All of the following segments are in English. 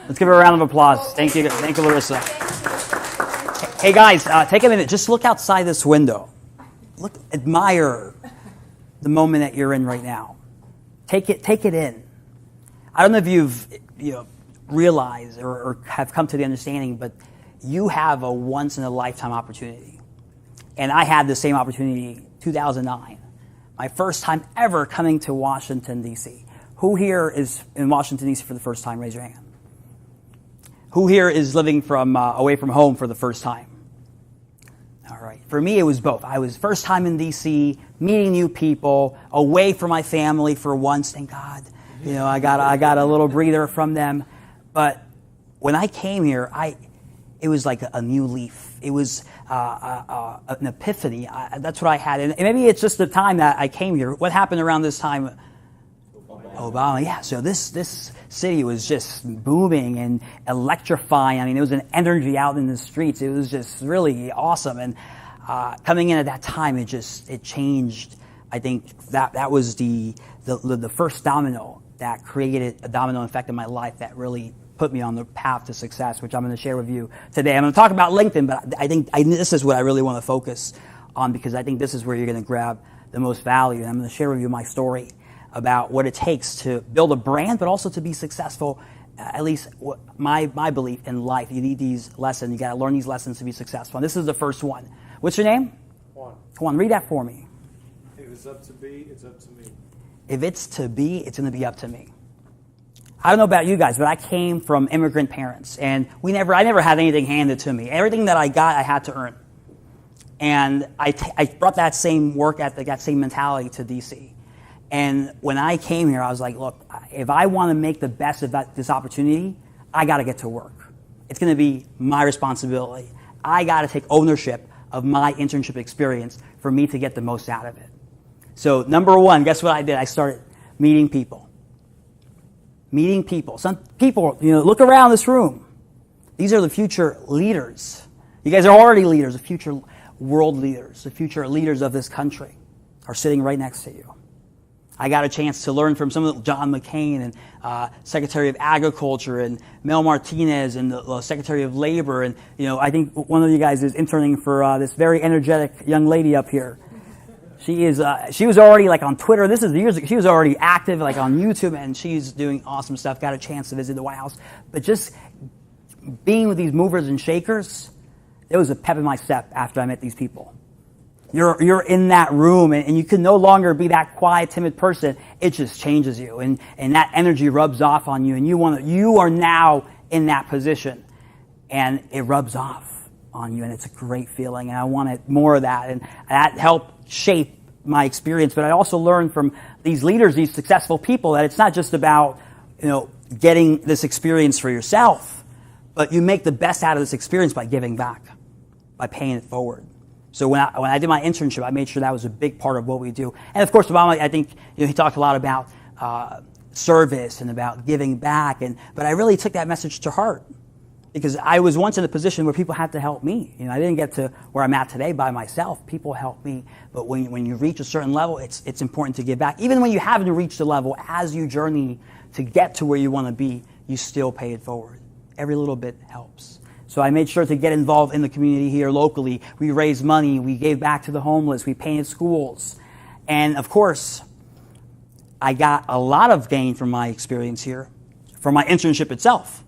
Let's give her a round of applause. Thank you, Larissa. Hey guys, take a minute. Just look outside this window. Look, admire the moment that you're in right now. Take it in. I don't know if you've realized or have come to the understanding, but you have a once in a lifetime opportunity. And I had the same opportunity 2009. My first time ever coming to Washington, D.C. Who here is in Washington, D.C. for the first time? Raise your hand. Who here is living from away from home for the first time? All right. For me, it was both. I was first time in D.C., meeting new people, away from my family for once. Thank God. I got a little breather from them. But when I came here, it was like a new leaf. It was an epiphany. That's what I had. And maybe it's just the time that I came here. What happened around this time? Obama. Yeah. So this city was just booming and electrifying. I mean, there was an energy out in the streets. It was just really awesome. And coming in at that time, it changed. I think that was the first domino that created a domino effect in my life that really put me on the path to success, which I'm going to share with you today. I'm going to talk about LinkedIn, but I think this is what I really want to focus on because I think this is where you're going to grab the most value. And I'm going to share with you my story about what it takes to build a brand, but also to be successful, at least my belief in life. You need these lessons. You got to learn these lessons to be successful. And this is the first one. What's your name? Juan, read that for me. If it's up to be, it's up to me. If it's to be, it's going to be up to me. I don't know about you guys, but I came from immigrant parents, and I never had anything handed to me. Everything that I got, I had to earn. And I brought that same work ethic, that same mentality to DC. And when I came here, I was like, look, if I want to make the best of this opportunity, I got to get to work. It's going to be my responsibility. I got to take ownership of my internship experience for me to get the most out of it. So number one, guess what I did? I started meeting people. Meeting people. Some people, look around this room. These are the future leaders. You guys are already leaders, the future world leaders, the future leaders of this country are sitting right next to you. I got a chance to learn from some of John McCain and Secretary of Agriculture and Mel Martinez and the Secretary of Labor. And, I think one of you guys is interning for this very energetic young lady up here. She was already on Twitter. This is years ago. She was already active on YouTube, and she's doing awesome stuff. Got a chance to visit the White House. But just being with these movers and shakers, there was a pep in my step after I met these people. You're in that room, and you can no longer be that quiet, timid person. It just changes you, and that energy rubs off on you, and you are now in that position, and it rubs off on you, and it's a great feeling, and I wanted more of that, and that helped shape my experience. But I also learned from these leaders, these successful people, that it's not just about getting this experience for yourself, but you make the best out of this experience by giving back, by paying it forward. So when I did my internship, I made sure that was a big part of what we do. And of course, Obama, I think he talked a lot about service and about giving back. But I really took that message to heart because I was once in a position where people had to help me. I didn't get to where I'm at today by myself. People helped me. But when you reach a certain level, it's important to give back. Even when you haven't reached the level, as you journey to get to where you want to be, you still pay it forward. Every little bit helps. So I made sure to get involved in the community here locally. We raised money. We gave back to the homeless. We painted schools. And of course, I got a lot of gain from my experience here, from my internship itself.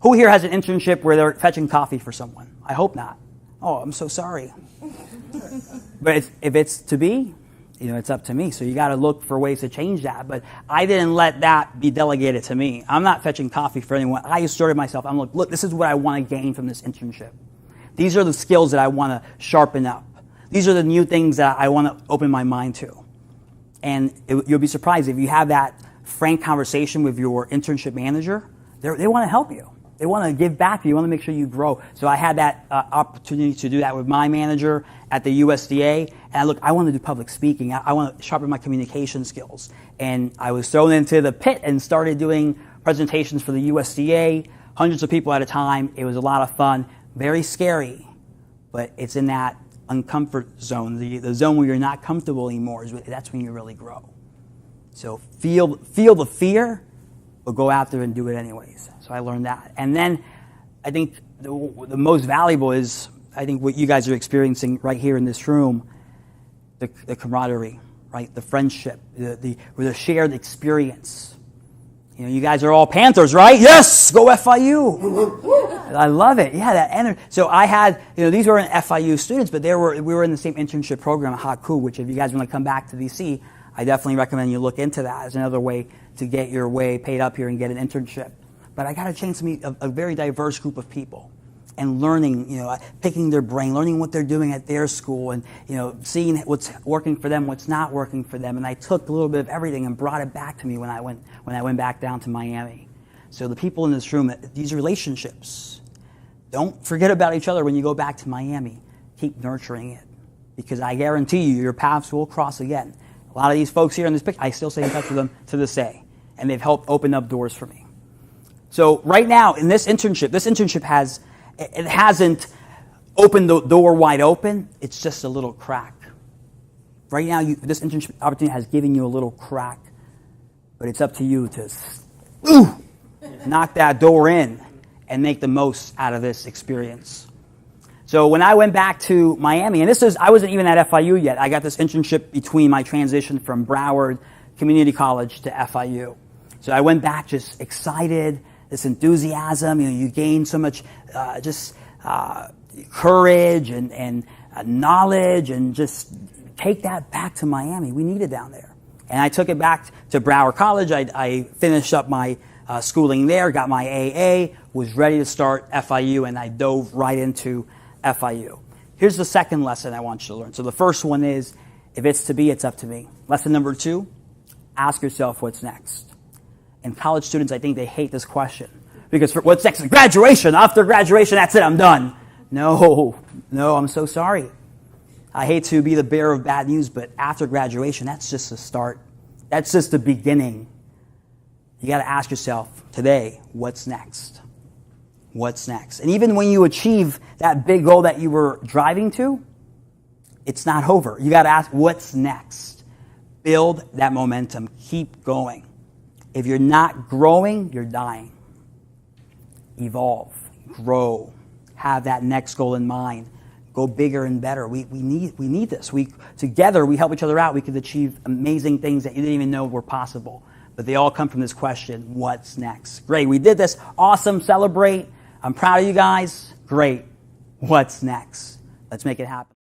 Who here has an internship where they're fetching coffee for someone? I hope not. Oh, I'm so sorry. But if it's to be, it's up to me. So you got to look for ways to change that. But I didn't let that be delegated to me. I'm not fetching coffee for anyone. I asserted myself. I'm like, look, this is what I want to gain from this internship. These are the skills that I want to sharpen up. These are the new things that I want to open my mind to. And you'll be surprised if you have that frank conversation with your internship manager. They want to help you. They want to give back to you. They want to make sure you grow. So I had that opportunity to do that with my manager at the USDA. And I want to do public speaking. I want to sharpen my communication skills. And I was thrown into the pit and started doing presentations for the USDA, hundreds of people at a time. It was a lot of fun, very scary, but it's in that uncomfort zone, the zone where you're not comfortable anymore. That's when you really grow. So feel the fear, but go out there and do it anyways. So I learned that. And then I think the most valuable is, I think what you guys are experiencing right here in this room, the camaraderie, right? The friendship, the shared experience. You know, you guys are all Panthers, right? Yes, go FIU. I love it. Yeah, that energy. So I had, these weren't FIU students, but we were in the same internship program at Haku, which if you guys want to come back to DC, I definitely recommend you look into that as another way to get your way paid up here and get an internship. But I got a chance to meet a very diverse group of people and learning, picking their brain, learning what they're doing at their school and, seeing what's working for them, what's not working for them. And I took a little bit of everything and brought it back to me when I went back down to Miami. So the people in this room, these relationships, don't forget about each other when you go back to Miami. Keep nurturing it, because I guarantee you, your paths will cross again. A lot of these folks here in this picture, I still stay in touch with them to this day, and they've helped open up doors for me. So right now, in this internship hasn't opened the door wide open. It's just a little crack. Right now, this internship opportunity has given you a little crack, but it's up to you to knock that door in and make the most out of this experience. So when I went back to Miami, and I wasn't even at FIU yet. I got this internship between my transition from Broward Community College to FIU. So I went back just excited, this enthusiasm. You gain so much courage and knowledge, and just take that back to Miami. We need it down there. And I took it back to Broward College. I finished up my schooling there, got my AA, was ready to start FIU, and I dove right into FIU. Here's the second lesson I want you to learn. So the first one is, if it's to be, it's up to me. Lesson number 2, ask yourself what's next. And college students, I think they hate this question. Because what's next? Graduation. After graduation, that's it, I'm done. No, I'm so sorry. I hate to be the bearer of bad news, but after graduation, that's just the start. That's just the beginning. You got to ask yourself today, what's next? What's next? And even when you achieve that big goal that you were driving to, it's not over. You got to ask, what's next? Build that momentum. Keep going. If you're not growing, you're dying. Evolve, grow, have that next goal in mind. Go bigger and better. We need this. Together, we help each other out. We could achieve amazing things that you didn't even know were possible. But they all come from this question, what's next? Great, we did this. Awesome, celebrate. I'm proud of you guys. Great. What's next? Let's make it happen.